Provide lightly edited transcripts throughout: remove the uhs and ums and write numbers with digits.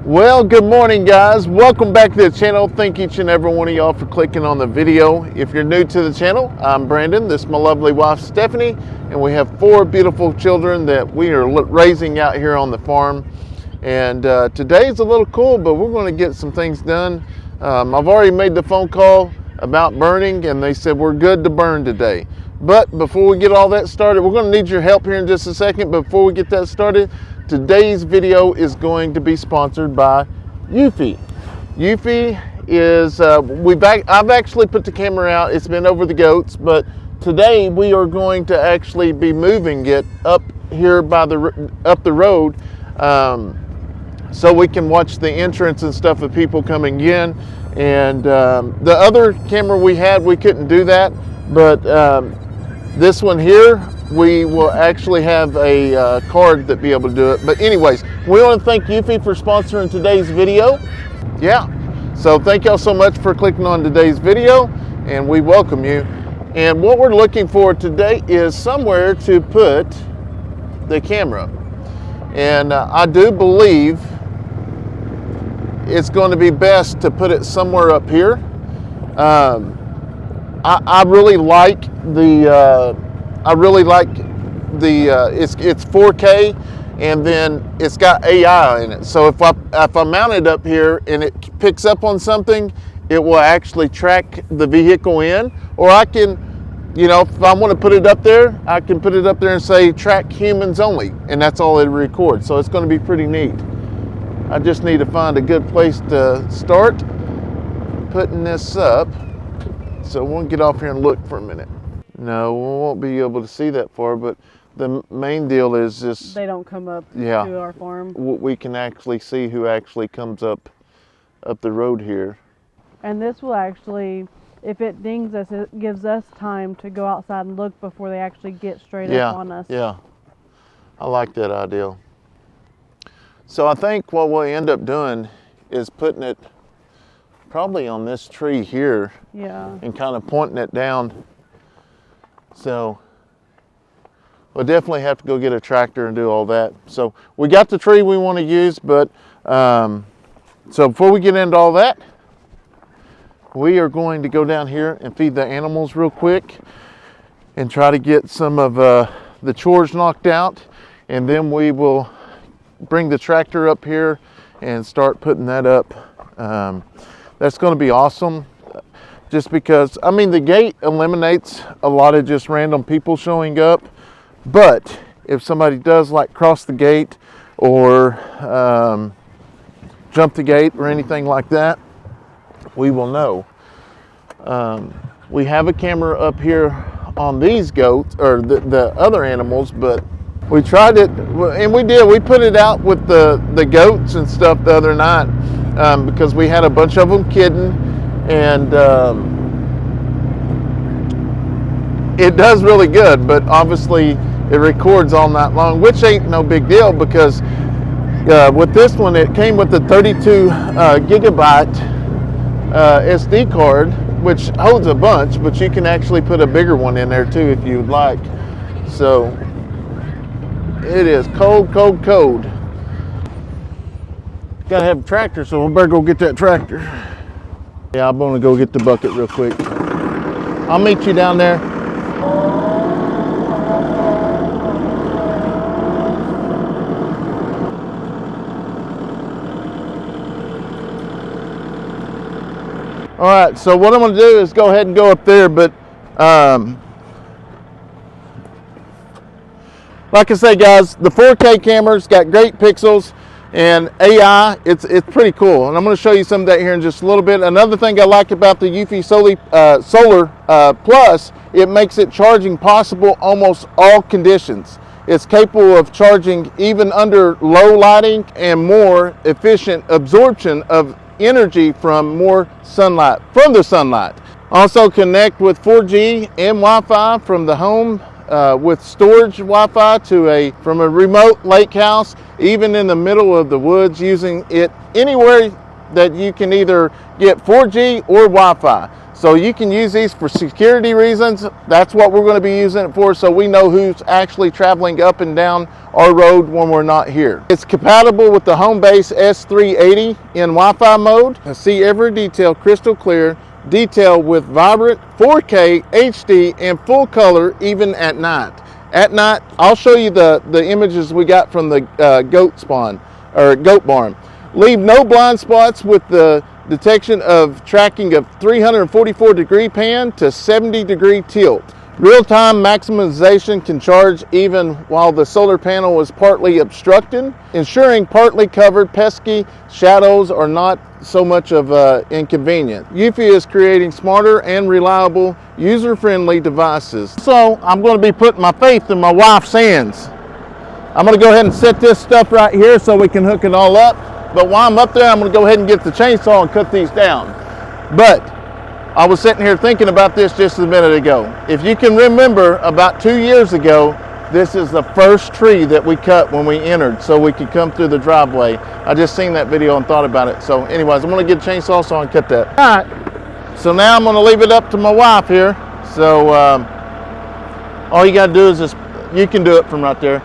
Well, good morning, guys. Welcome back to the channel. Thank each and every one of y'all for clicking on the video. If you're new to the channel, I'm Brandon. This is my lovely wife, Stephanie, and we have 4 beautiful children that we are raising out here on the farm. And today's a little cool, but we're going to get some things done. I've already made the phone call about burning, and they said we're good to burn today. But before we get all that started, we're going to need your help here in just a second. Before we get that started, today's video is going to be sponsored by Eufy. Eufy is, I've actually put the camera out. It's been over the goats, but today we are going to actually be moving it up here by up the road, so we can watch the entrance and stuff of people coming in. And the other camera we had, we couldn't do that, but this one here, we will actually have a card that be able to do it. But anyways, we want to thank Eufy for sponsoring today's video. Yeah, so thank y'all so much for clicking on today's video, and we welcome you. And what we're looking for today is somewhere to put the camera. And I do believe it's going to be best to put it somewhere up here. I really like the it's 4K, and then it's got AI in it. So if I mount it up here and it picks up on something, it will actually track the vehicle in. Or I can, if I want to put it up there, I can put it up there and say track humans only, and that's all it records. So it's going to be pretty neat. I just need to find a good place to start putting this up. So we'll get off here and look for a minute. No, we won't be able to see that far, but the main deal is just... They don't come up to our farm. We can actually see who actually comes up the road here. And this will actually, if it dings us, it gives us time to go outside and look before they actually get straight up on us. Yeah, I like that idea. So I think what we'll end up doing is putting it probably on this tree here. Yeah. And kind of pointing it down. So we'll definitely have to go get a tractor and do all that. So we got the tree we want to use, but so before we get into all that, we are going to go down here and feed the animals real quick and try to get some of the chores knocked out, and then we will bring the tractor up here and start putting that up. That's going to be awesome, just because, I mean, the gate eliminates a lot of just random people showing up, but if somebody does like cross the gate or jump the gate or anything like that, we will know. We have a camera up here on these goats, or the other animals, but we tried it, and we put it out with the goats and stuff the other night, because we had a bunch of them kidding, and it does really good, but obviously it records all night long, which ain't no big deal, because with this one, it came with the 32 gigabyte SD card, which holds a bunch, but you can actually put a bigger one in there too if you'd like. So it is cold, cold, cold. Gotta have a tractor, so we better go get that tractor. Yeah, I'm gonna go get the bucket real quick. I'll meet you down there. All right, so what I'm gonna do is go ahead and go up there, but like I say, guys, the 4K camera's got great pixels and AI, it's pretty cool. And I'm going to show you some of that here in just a little bit. Another thing I like about the Eufy Solar Plus, it makes it charging possible almost all conditions. It's capable of charging even under low lighting and more efficient absorption of energy from the sunlight. Also connect with 4G and Wi-Fi from the home, with storage Wi-Fi from a remote lake house, even in the middle of the woods, using it anywhere that you can either get 4G or Wi-Fi. So you can use these for security reasons. That's what we're going to be using it for, so we know who's actually traveling up and down our road when we're not here. It's compatible with the Homebase S330 in Wi-Fi mode. I see every detail crystal clear, detail with vibrant 4K, HD, and full color even at night. At night, I'll show you the images we got from the goat barn. Leave no blind spots with the detection of tracking of 344 degree pan to 70 degree tilt. Real-time maximization can charge even while the solar panel is partly obstructed, ensuring partly covered pesky shadows are not so much of an inconvenience. Eufy is creating smarter and reliable, user-friendly devices. So I'm going to be putting my faith in my wife's hands. I'm going to go ahead and set this stuff right here so we can hook it all up. But while I'm up there, I'm going to go ahead and get the chainsaw and cut these down. But I was sitting here thinking about this just a minute ago. If you can remember, about 2 years ago, this is the first tree that we cut when we entered so we could come through the driveway. I just seen that video and thought about it. So anyways, I'm going to get a chainsaw so I can cut that. All right, so now I'm going to leave it up to my wife here. So all you got to do is just, you can do it from right there.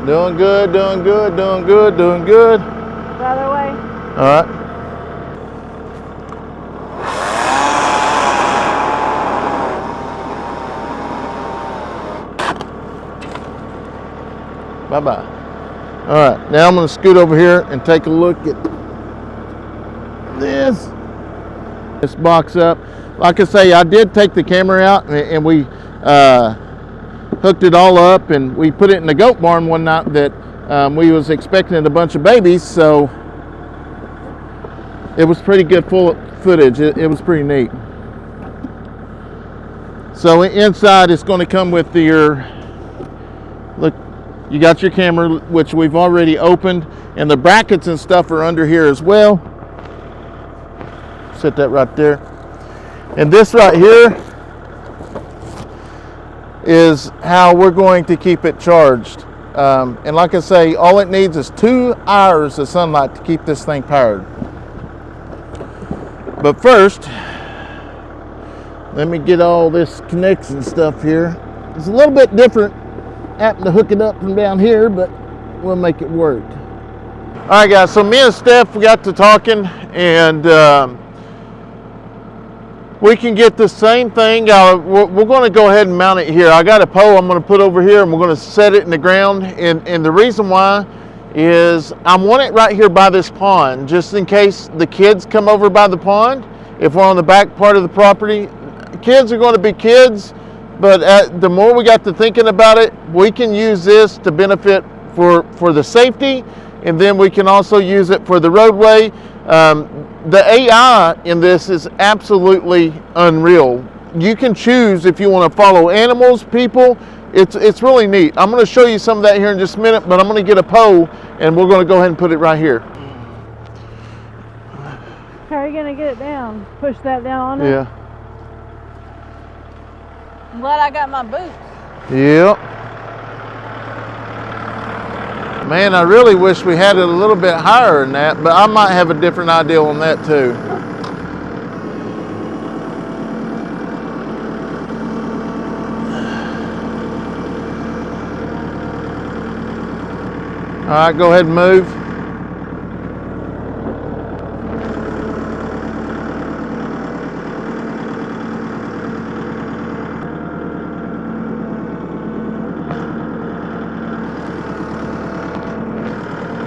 Doing good, doing good, doing good, doing good. The other way. All right. Bye-bye. All right, now I'm going to scoot over here and take a look at this box up. Like I say, I did take the camera out and we hooked it all up, and we put it in the goat barn one night that we was expecting a bunch of babies, so it was pretty good full footage. It was pretty neat. So inside it's going to come with your, look, you got your camera, which we've already opened, and the brackets and stuff are under here as well. Set that right there. And this right here is how we're going to keep it charged. And like I say, all it needs is 2 hours of sunlight to keep this thing powered. But first, let me get all this connection stuff here. It's a little bit different having to hook it up from down here, but we'll make it work. All right, guys, so me and Steph, we got to talking, and we can get the same thing. We're going to go ahead and mount it here. I got a pole I'm going to put over here, and we're going to set it in the ground. And the reason why is I want it right here by this pond, just in case the kids come over by the pond. If we're on the back part of the property, kids are going to be kids. But the more we got to thinking about it, we can use this to benefit for the safety, and then we can also use it for the roadway. The AI in this is absolutely unreal. You can choose if you want to follow animals, people. It's really neat. I'm going to show you some of that here in just a minute, but I'm going to get a pole and we're going to go ahead and put it right here. How are you going to get it down? Push that down on it? Yeah. I'm glad I got my boots. Yep. Man, I really wish we had it a little bit higher than that, but I might have a different idea on that too. All right, go ahead and move.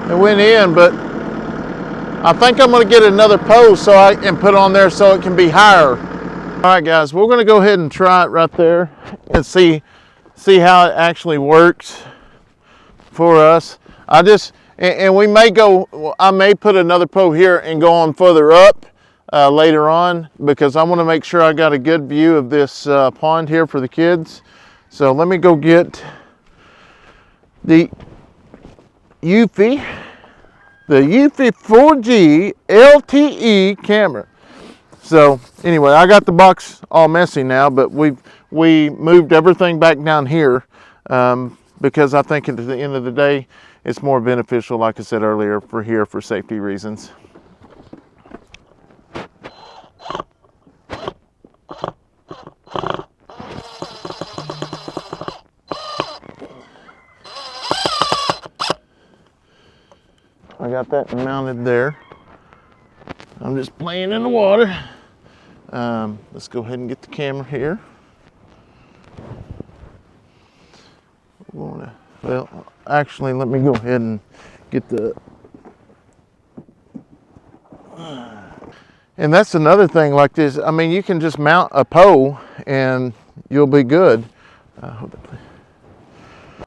It went in, but I think I'm going to get another post so I can put on there so it can be higher. All right, guys, we're going to go ahead and try it right there and see how it actually works for us. And we may I may put another pole here and go on further up later on, because I want to make sure I got a good view of this pond here for the kids. So let me go get the eufy 4G LTE camera. So anyway, I got the box all messy now, but we moved everything back down here because I think at the end of the day it's more beneficial, like I said earlier, for here for safety reasons. I got that mounted there. I'm just playing in the water. Let's go ahead and get the camera here. Well, actually, let me go ahead and get the... And that's another thing like this. I mean, you can just mount a pole and you'll be good.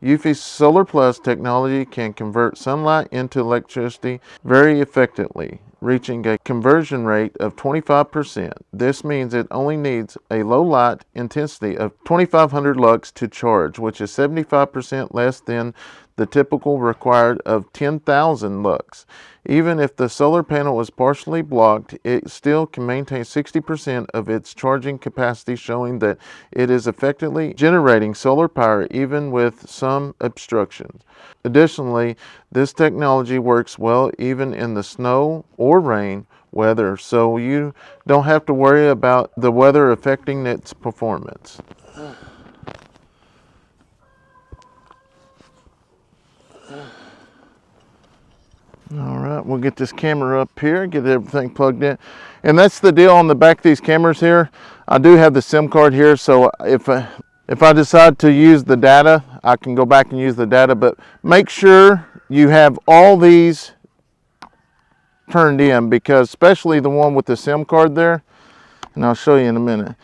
Eufy Solar Plus technology can convert sunlight into electricity very effectively, reaching a conversion rate of 25%. This means it only needs a low light intensity of 2500 lux to charge, which is 75% less than the typical required of 10,000 lux. Even if the solar panel is partially blocked, it still can maintain 60% of its charging capacity, showing that it is effectively generating solar power even with some obstructions. Additionally, this technology works well even in the snow or rain weather, so you don't have to worry about the weather affecting its performance. All right, we'll get this camera up here, get everything plugged in. And that's the deal on the back of these cameras here. I do have the SIM card here, so if I decide to use the data, I can go back and use the data, but make sure you have all these turned in, because especially the one with the SIM card there, and I'll show you in a minute.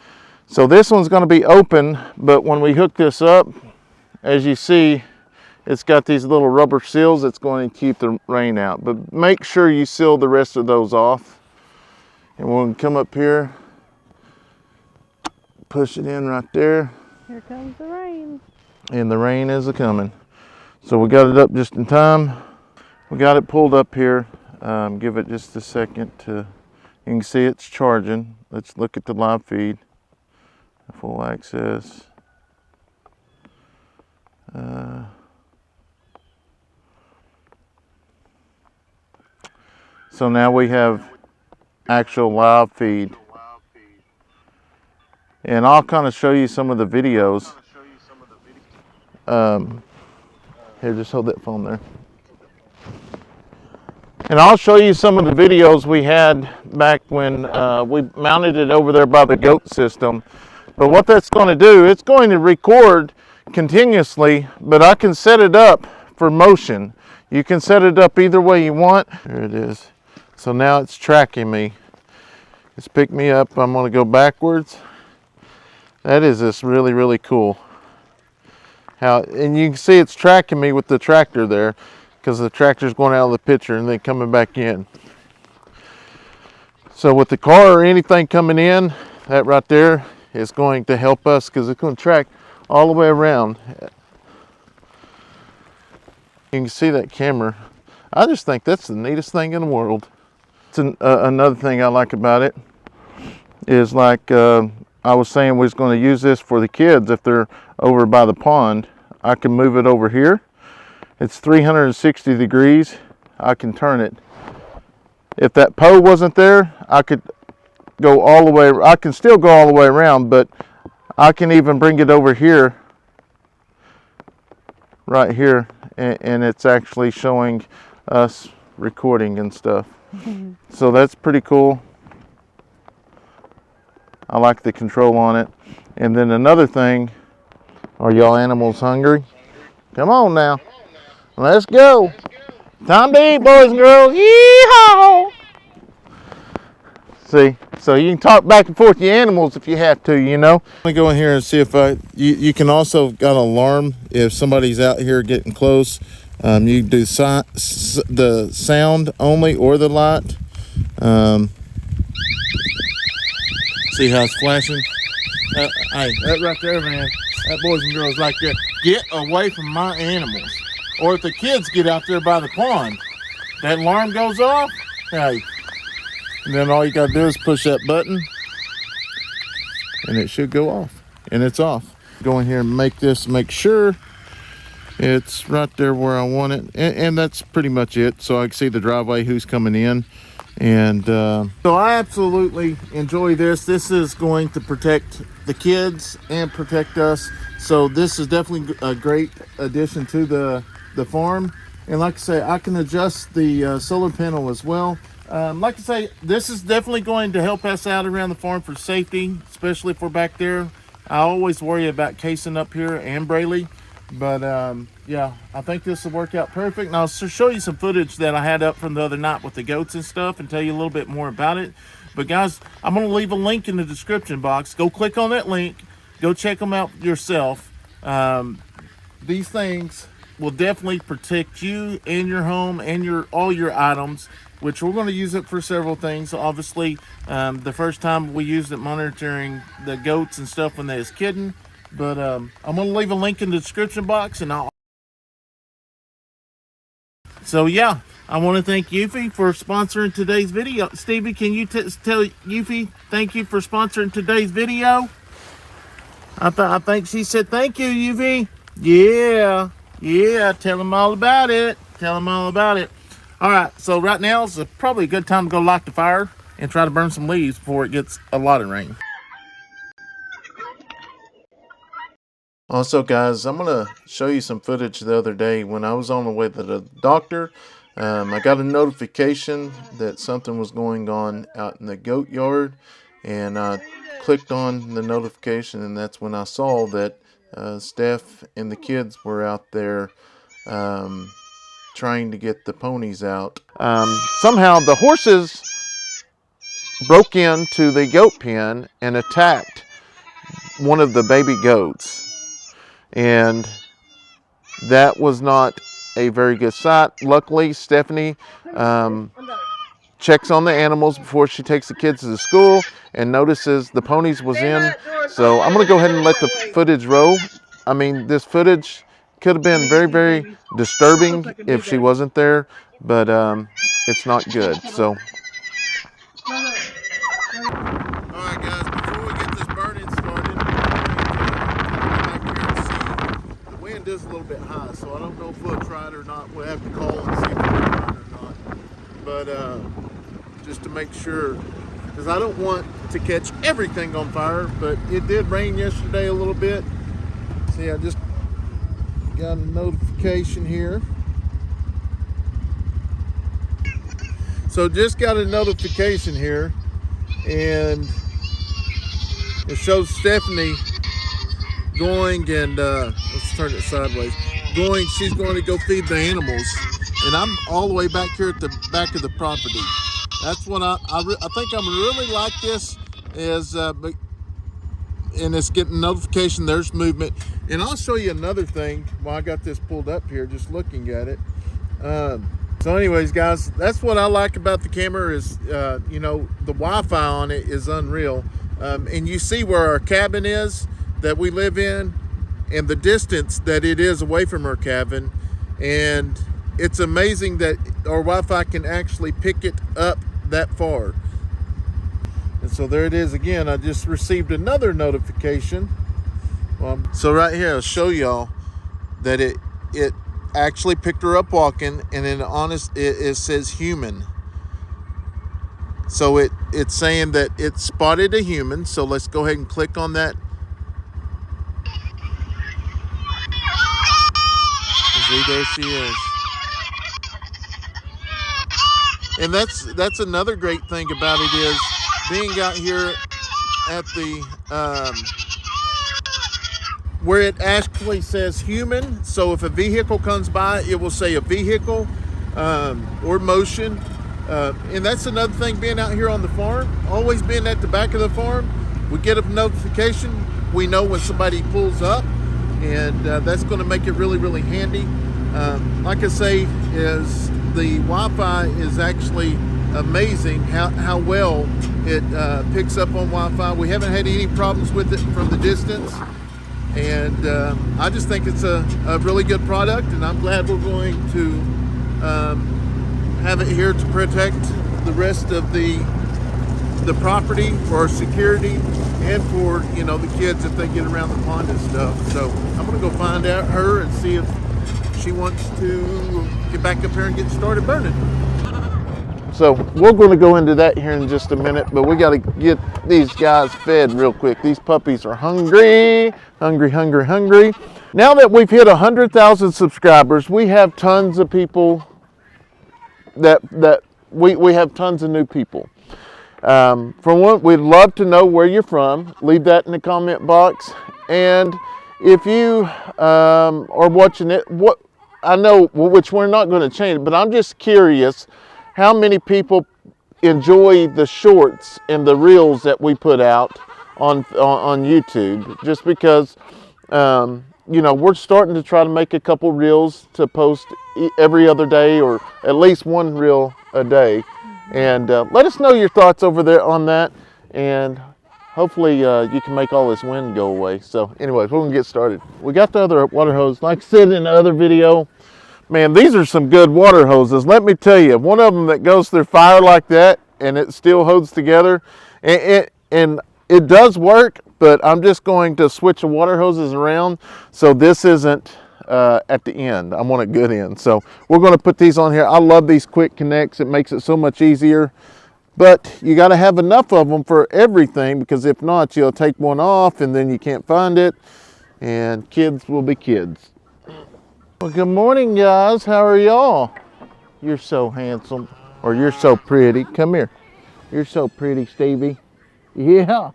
So this one's going to be open, but when we hook this up, as you see, it's got these little rubber seals that's going to keep the rain out. But make sure you seal the rest of those off. And we'll come up here, push it in right there. Here comes the rain. And the rain is a-coming. So we got it up just in time. We got it pulled up here. Give it just a second to, you can see it's charging. Let's look at the live feed. Full access. So now we have actual live feed. And I'll kind of show you some of the videos. Here, just hold that phone there. And I'll show you some of the videos we had back when we mounted it over there by the goat system. But what that's going to do, it's going to record continuously, but I can set it up for motion. You can set it up either way you want. There it is. So now it's tracking me. It's picked me up. I'm going to go backwards. That is just really, really cool. And you can see it's tracking me with the tractor there, because the tractor's going out of the picture and then coming back in. So with the car or anything coming in, that right there is going to help us, because it's going to track all the way around. You can see that camera. I just think that's the neatest thing in the world. Another thing I like about it is, like I was saying, we was going to use this for the kids if they're over by the pond. I can move it over here. It's 360 degrees. I can turn it. If that pole wasn't there, I could go all the way. I can still go all the way around, but I can even bring it over here, right here, and it's actually showing us recording and stuff. So that's pretty cool. I like the control on it. And then another thing, are y'all animals hungry? Come on now. Let's go. Time to eat, boys and girls. Yee-haw! See, so you can talk back and forth to your animals if you have to, you know. Let me go in here and see if you can also got an alarm if somebody's out here getting close. You can do the sound only or the light. See how it's flashing? Hey, that right there, man. That boys and girls right there. Get away from my animals. Or if the kids get out there by the pond, that alarm goes off. Hey, and then all you got to do is push that button, and it should go off. And it's off. Go in here and make sure It's right there where I want it, and that's pretty much it. So I can see the driveway, who's coming in. And so I absolutely enjoy this. This is going to protect the kids and protect us. So this is definitely a great addition to the farm. And like I say, I can adjust the solar panel as well. Like I say, this is definitely going to help us out around the farm for safety, especially if we're back there. I always worry about Kayson up here and Braylee. But yeah, I think this will work out perfect. And I'll show you some footage that I had up from the other night with the goats and stuff and tell you a little bit more about it. But guys, I'm going to leave a link in the description box. Go click on that link. Go check them out yourself. These things will definitely protect you and your home and all your items, which we're going to use it for several things. Obviously, the first time we used it monitoring the goats and stuff when they was kidding. But I'm going to leave a link in the description box. So yeah, I want to thank Eufy for sponsoring today's video. Stevie, can you tell Eufy thank you for sponsoring today's video? I think she said thank you, Eufy. Yeah, tell them all about it. All right, so right now is probably a good time to go light the fire and try to burn some leaves before it gets a lot of rain. Also, guys, I'm going to show you some footage the other day when I was on the way to the doctor. I got a notification that something was going on out in the goat yard, and I clicked on the notification, and that's when I saw that Steph and the kids were out there trying to get the ponies out. Somehow the horses broke into the goat pen and attacked one of the baby goats. And that was not a very good sight. Luckily, Stephanie checks on the animals before she takes the kids to the school and notices the ponies was in. So I'm going to go ahead and let the footage roll. I mean, this footage could have been very, very disturbing if she wasn't there, but it's not good. So. Alright guys, before we get this burning started, the wind is a little bit high, so I don't know if we'll try it or not. We'll have to call and see if we can burn or not. But just to make sure, because I don't want to catch everything on fire, but it did rain yesterday a little bit. See, I just got a notification here. So just got a notification here, and it shows Stephanie going and let's turn it sideways. She's going to go feed the animals, and I'm all the way back here at the back of the property. That's what I think I'm really like this is, and it's getting notification. There's movement, and I'll show you another thing while I got this pulled up here, just looking at it. So anyways, guys, that's what I like about the camera is, you know, the Wi-Fi on it is unreal. And you see where our cabin is that we live in and the distance that it is away from our cabin. And it's amazing that our Wi-Fi can actually pick it up that far. And so there it is again. I just received another notification. So right here, I'll show y'all that it actually picked her up walking, and then it says human. So it's saying that it spotted a human. So let's go ahead and click on that. See, there she is. And that's another great thing about it is being out here at the where it actually says human. So if a vehicle comes by, it will say a vehicle or motion. And that's another thing being out here on the farm, always being at the back of the farm. We get a notification. We know when somebody pulls up, and that's going to make it really, really handy. Like I say, is the Wi-Fi is actually amazing how well it picks up on Wi-Fi. We haven't had any problems with it from the distance. And I just think it's a really good product, and I'm glad we're going to have it here to protect the rest of the property for our security and for, you know, the kids if they get around the pond and stuff. So I'm gonna go find out her and see if she wants to get back up here and get started burning. So we're going to go into that here in just a minute, but we got to get these guys fed real quick. These puppies are hungry, hungry, hungry, hungry. Now that we've hit 100,000 subscribers, we have tons of people we have tons of new people. For one, we'd love to know where you're from. Leave that in the comment box. And if you are watching it, I know, which we're not going to change, but I'm just curious how many people enjoy the shorts and the reels that we put out on YouTube. Just because, you know, we're starting to try to make a couple reels to post every other day, or at least one reel a day. And let us know your thoughts over there on that. And hopefully you can make all this wind go away. So anyways, we're gonna get started. We got the other water hose. Like I said in the other video, man, these are some good water hoses. Let me tell you, one of them that goes through fire like that and it still holds together, and it does work, but I'm just going to switch the water hoses around so this isn't at the end. I want a good end. So we're going to put these on here. I love these quick connects. It makes it so much easier, but you got to have enough of them for everything, because if not, you'll take one off and then you can't find it, and kids will be kids. Well, good morning, guys. How are y'all? You're so handsome, or you're so pretty. Come here. You're so pretty, Stevie. Yeah.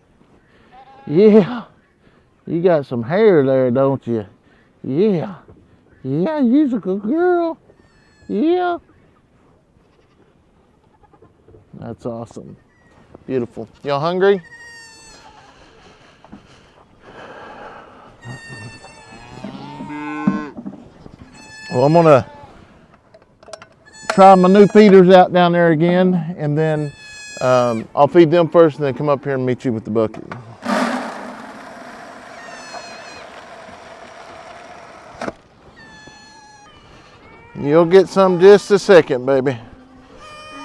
Yeah. You got some hair there, don't you? Yeah. Yeah, you're a good girl. Yeah. That's awesome. Beautiful. Y'all hungry? Well, I'm gonna try my new feeders out down there again, and then I'll feed them first and then come up here and meet you with the bucket. You'll get some just a second, baby.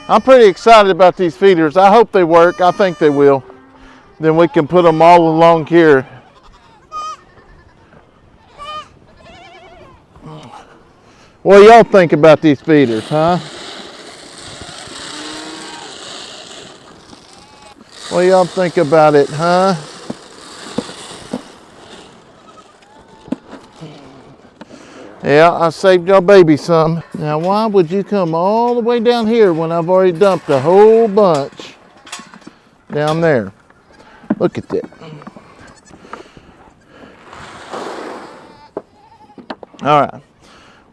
I'm pretty excited about these feeders. I hope they work. I think they will. Then we can put them all along here. What do y'all think about these feeders, huh? What do y'all think about it, huh? Yeah, I saved y'all baby some. Now, why would you come all the way down here when I've already dumped a whole bunch down there? Look at that. All right.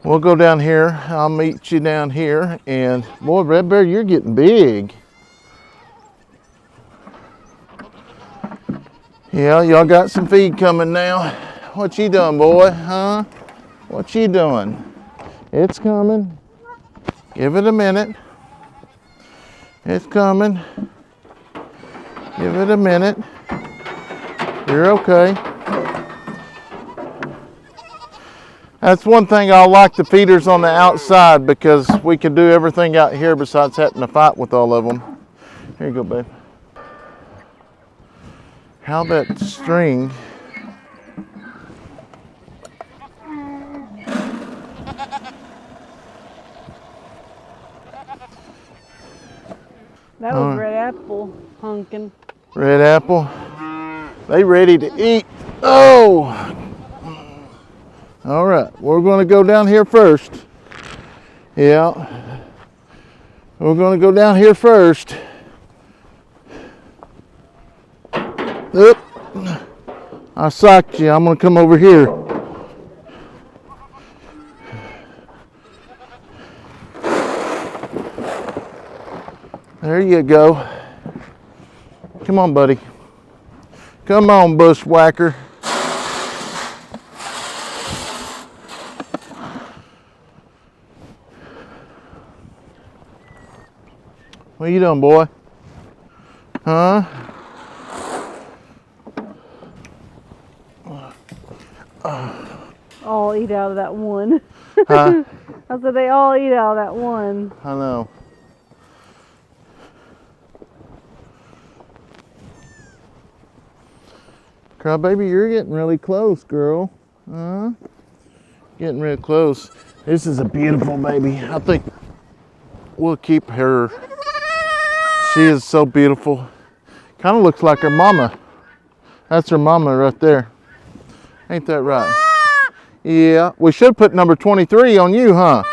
We'll go down here. I'll meet you down here. And boy, Red Bear, you're getting big. Yeah, y'all got some feed coming now. What you doing, boy? Huh? What you doing? It's coming. Give it a minute. It's coming. Give it a minute. You're okay. That's one thing I like the feeders on the outside, because we can do everything out here besides having to fight with all of them. Here you go, babe. How that string. That was red apple honking. Red apple. They ready to eat. Oh! All right, we're going to go down here first. Yeah. We're going to go down here first. Oop. I socked you. I'm going to come over here. There you go. Come on, buddy. Come on, bushwhacker. What are you doing, boy? Huh? All eat out of that one. Huh? I said they all eat out of that one. I know. Crybaby, you're getting really close, girl. Getting real close. This is a beautiful baby. I think we'll keep her. She is so beautiful. Kind of looks like her mama. That's her mama right there. Ain't that right? Yeah. We should put number 23 on you, huh?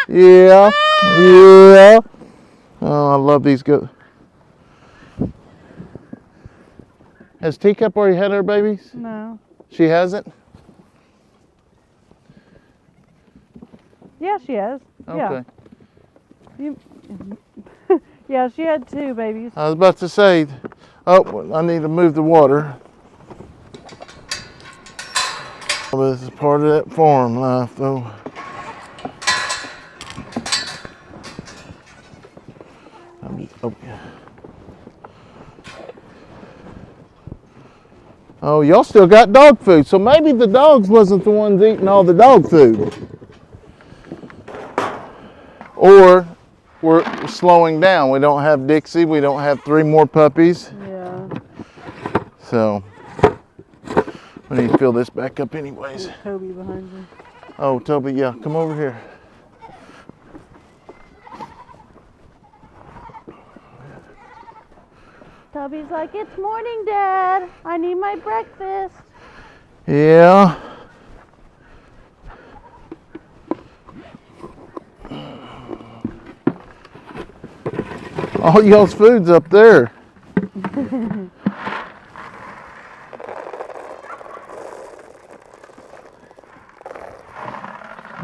Yeah. Yeah. Oh, I love these good. Has Teacup already had her babies? No. She hasn't? Yeah, she has. Okay. Yeah. Yeah, she had 2 babies. I was about to say, oh, I need to move the water. Well, this is part of that farm life, though. Oh, y'all still got dog food, so maybe the dogs wasn't the ones eating all the dog food. Or we're slowing down. We don't have Dixie. We don't have 3 more puppies. Yeah. So we need to fill this back up anyways. There's Toby behind you. Oh, Toby, yeah, come over here. Toby's like, it's morning, Dad. I need my breakfast. Yeah. All y'all's food's up there.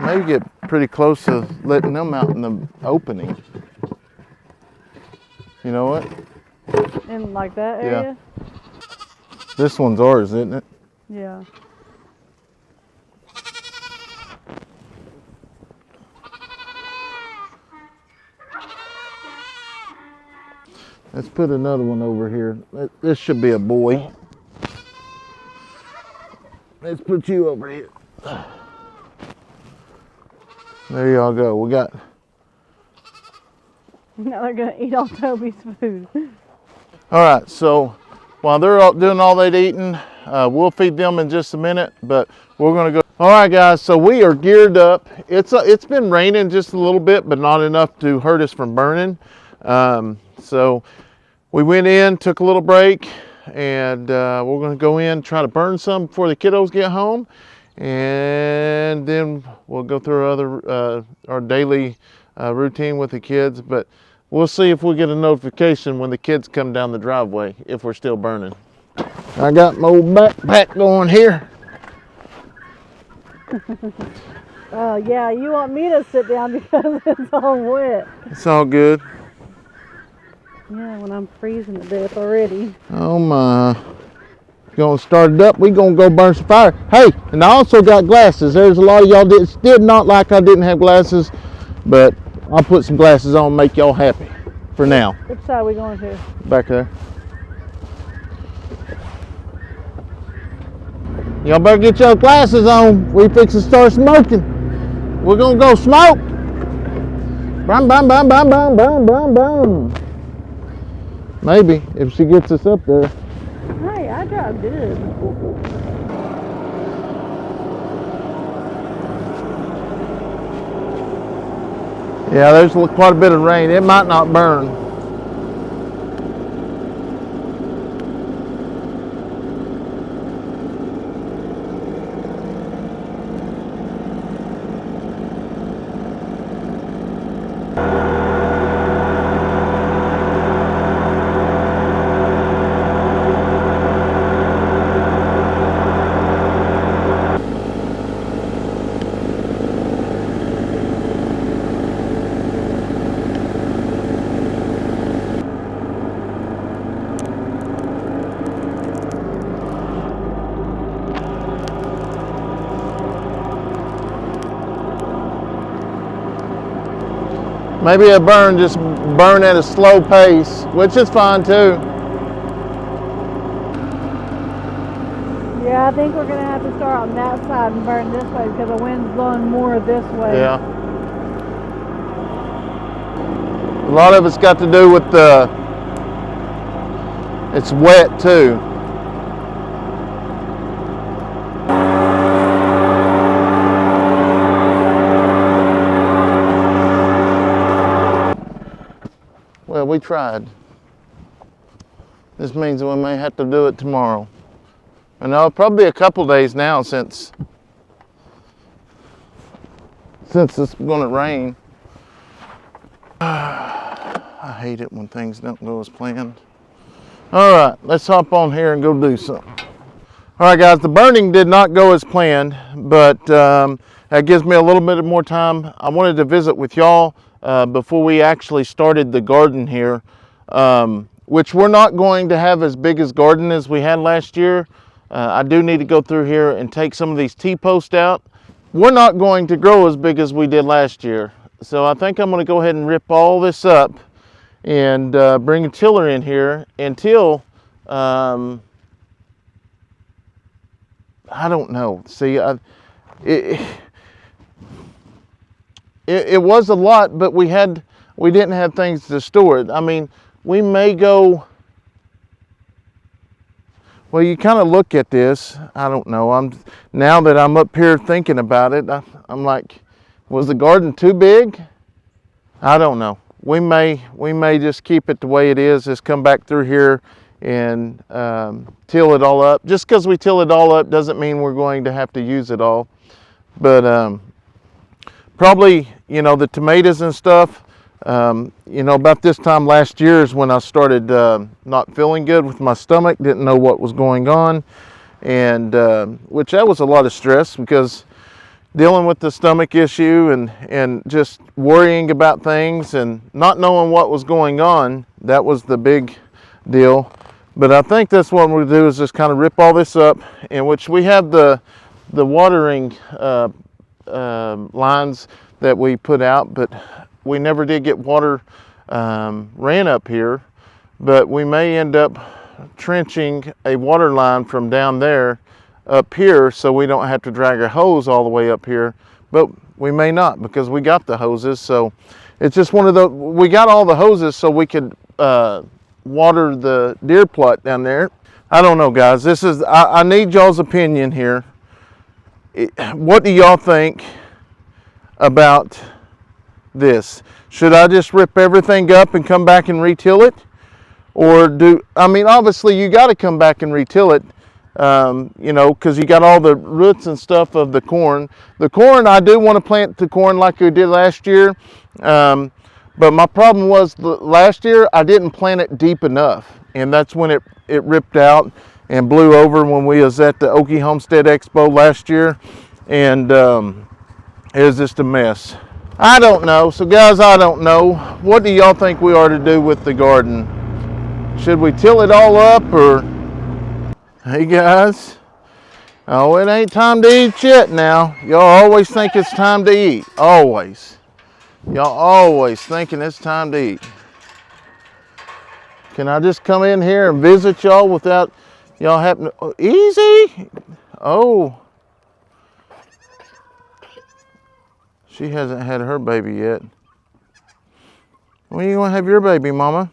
Maybe get pretty close to letting them out in the opening. You know what? In like that area? Yeah. This one's ours, isn't it? Yeah. Let's put another one over here. This should be a boy. Let's put you over here. There y'all go. We got. Now they're gonna eat all Toby's food. All right. So while they're all doing all that eating, we'll feed them in just a minute. But we're gonna go. All right, guys. So we are geared up. It's been raining just a little bit, but not enough to hurt us from burning. So we went in, took a little break, and we're going to go in, try to burn some before the kiddos get home, and then we'll go through our daily routine with the kids. But we'll see if we get a notification when the kids come down the driveway if we're still burning. I got my old backpack going here. Oh yeah, you want me to sit down because it's all wet. It's all good. Yeah, when I'm freezing to death already. Oh my. Gonna start it up. We gonna go burn some fire. Hey, and I also got glasses. There's a lot of y'all did not like I didn't have glasses, but I'll put some glasses on and make y'all happy for now. Which side are we going to? Back there. Y'all better get your glasses on. We fix to start smoking. We're gonna go smoke. Bum, bum, bum, bum, bum, bum, bum, bum. Maybe, if she gets us up there. Hey, I drive good. Yeah, there's quite a bit of rain. It might not burn. Maybe a burn, just burn at a slow pace, which is fine too. Yeah, I think we're gonna have to start on that side and burn this way because the wind's blowing more this way. Yeah. A lot of it's got to do with it's wet too. Well, we tried. This means we may have to do it tomorrow. And it'll probably be a couple days now since it's going to rain. I hate it when things don't go as planned. All right, let's hop on here and go do something. All right, guys, the burning did not go as planned, but that gives me a little bit more time. I wanted to visit with y'all before we actually started the garden here, which we're not going to have as big as garden as we had last year. I do need to go through here and take some of these T-posts out. We're not going to grow as big as we did last year. So I think I'm going to go ahead and rip all this up and bring a tiller in here until, I don't know. See, it was a lot, but we didn't have things to store it. I mean, we may go, well, you kind of look at this. I don't know. Now that I'm up here thinking about it, I'm like, was the garden too big? I don't know. We may just keep it the way it is. Just come back through here and till it all up. Just because we till it all up doesn't mean we're going to have to use it all. But probably, you know, the tomatoes and stuff. You know, about this time last year is when I started not feeling good with my stomach, didn't know what was going on, and which that was a lot of stress because dealing with the stomach issue and just worrying about things and not knowing what was going on, that was the big deal. But I think that's what we'll do is just kind of rip all this up, in which we have the watering lines that we put out, but we never did get water ran up here, but we may end up trenching a water line from down there up here so we don't have to drag our hose all the way up here, but we may not because we got the hoses. So it's just one of the, we got all the hoses so we could water the deer plot down there. I don't know, guys. This is, I need y'all's opinion here. What do y'all think about this? Should I just rip everything up and come back and retill it? Or I mean, obviously you got to come back and retill it, you know, because you got all the roots and stuff of the corn. The corn, I do want to plant the corn like we did last year, but my problem was last year I didn't plant it deep enough, and that's when it ripped out and blew over when we was at the Okie Homestead Expo last year, and it was just a mess. I don't know. So guys, I don't know. What do y'all think we ought to do with the garden? Should we till it all up or? Hey guys. Oh, it ain't time to eat yet now. Y'all always think it's time to eat. Always. Y'all always thinking it's time to eat. Can I just come in here and visit y'all without y'all having to, oh, easy? Oh. She hasn't had her baby yet. When are you gonna have your baby, Mama?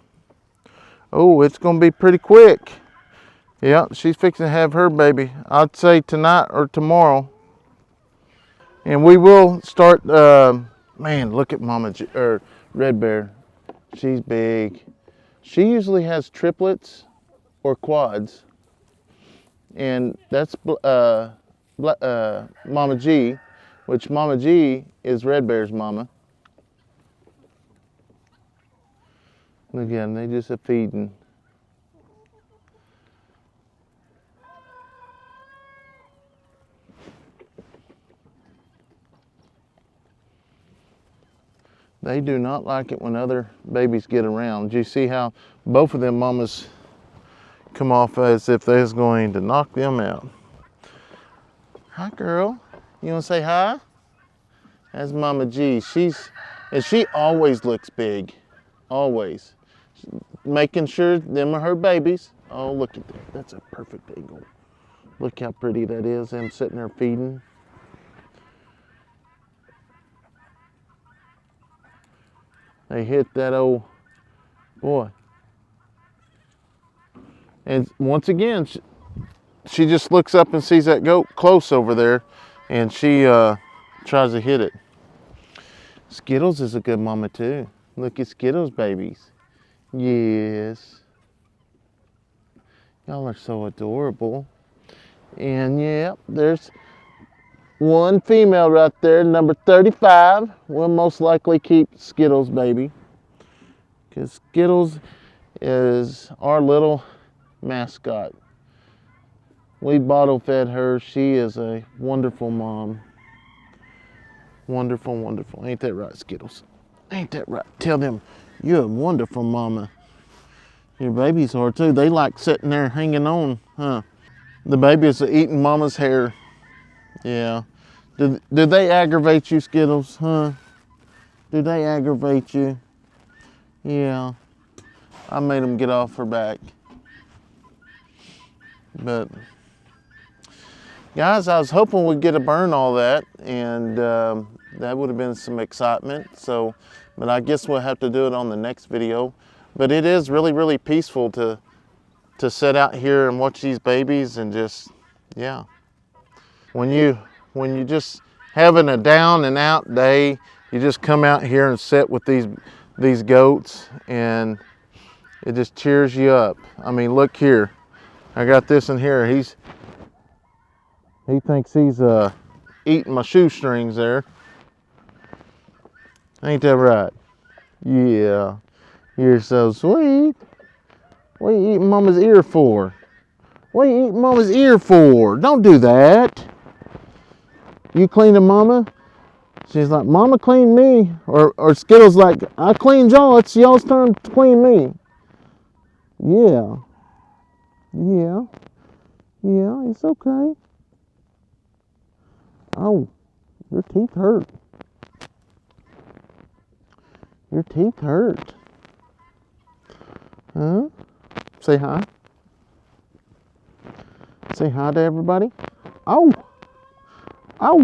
Oh, it's gonna be pretty quick. Yeah, she's fixing to have her baby. I'd say tonight or tomorrow. And we will start, man, look at Mama, Red Bear. She's big. She usually has triplets or quads. And that's Mama G, which Mama G is Red Bear's mama. Look at them, they just are feeding. They do not like it when other babies get around. Do you see how both of them mamas come off as if they're going to knock them out? Hi, girl. You want to say hi? That's Mama G. She always looks big. Always. Making sure them are her babies. Oh, look at that. That's a perfect angle. Look how pretty that is. Them sitting there feeding. They hit that old boy. And once again, she just looks up and sees that goat close over there, and she tries to hit it. Skittles is a good mama too. Look at Skittles babies. Yes. Y'all are so adorable. And yeah, there's one female right there, number 35. We'll most likely keep Skittles, baby. Because Skittles is our little mascot. We bottle fed her. She is a wonderful mom. Wonderful, wonderful. Ain't that right, Skittles? Ain't that right? Tell them you're a wonderful mama. Your babies are too. They like sitting there hanging on, huh? The babies are eating mama's hair. Yeah. Do they aggravate you, Skittles, huh? Do they aggravate you? Yeah. I made them get off her back. But, guys, I was hoping we'd get to burn all that, and that would have been some excitement. So, but I guess we'll have to do it on the next video. But it is really, really peaceful to sit out here and watch these babies and just, yeah. When you just having a down and out day, you just come out here and sit with these goats, and it just cheers you up. I mean, look here. I got this in here. He thinks he's eating my shoestrings there. Ain't that right? Yeah. You're so sweet. What are you eating mama's ear for? What are you eating mama's ear for? Don't do that. You cleaning mama? She's like, mama clean me. Or Skittles like, I cleaned y'all. It's y'all's turn to clean me. Yeah. Yeah. Yeah, it's okay. Oh, your teeth hurt. Your teeth hurt. Huh? Say hi. Say hi to everybody. Oh. Oh.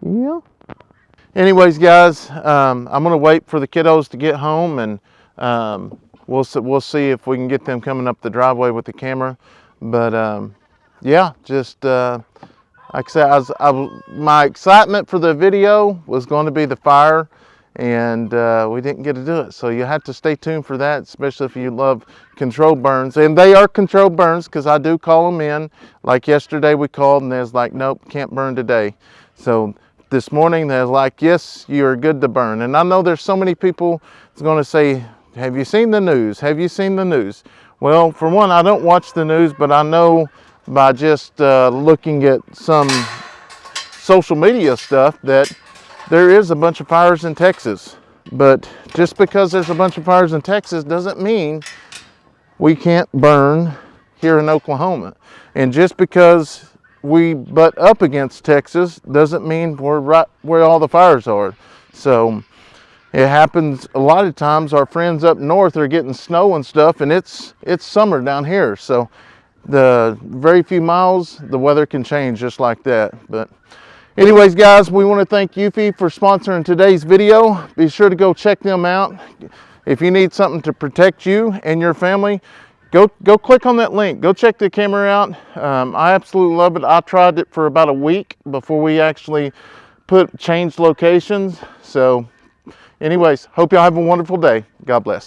Yeah. Anyways, guys, I'm gonna wait for the kiddos to get home, and we'll see if we can get them coming up the driveway with the camera. But yeah, just like I said, my excitement for the video was going to be the fire, and we didn't get to do it. So you have to stay tuned for that, especially if you love controlled burns. And they are controlled burns, because I do call them in. Like yesterday we called, and they was like, nope, can't burn today. So this morning they're like, yes, you're good to burn. And I know there's so many people that's going to say, have you seen the news? Have you seen the news? Well, for one, I don't watch the news, but I know by just looking at some social media stuff that there is a bunch of fires in Texas. But just because there's a bunch of fires in Texas doesn't mean we can't burn here in Oklahoma. And just because we butt up against Texas doesn't mean we're right where all the fires are. So it happens a lot of times. Our friends up north are getting snow and stuff, and it's summer down here. So the very few miles, the weather can change just like that. But anyways, guys, we want to thank Eufy for sponsoring today's video. Be sure to go check them out. If you need something to protect you and your family, go click on that link. Go check the camera out. I absolutely love it. I tried it for about a week before we actually changed locations. So anyways, hope y'all have a wonderful day. God bless.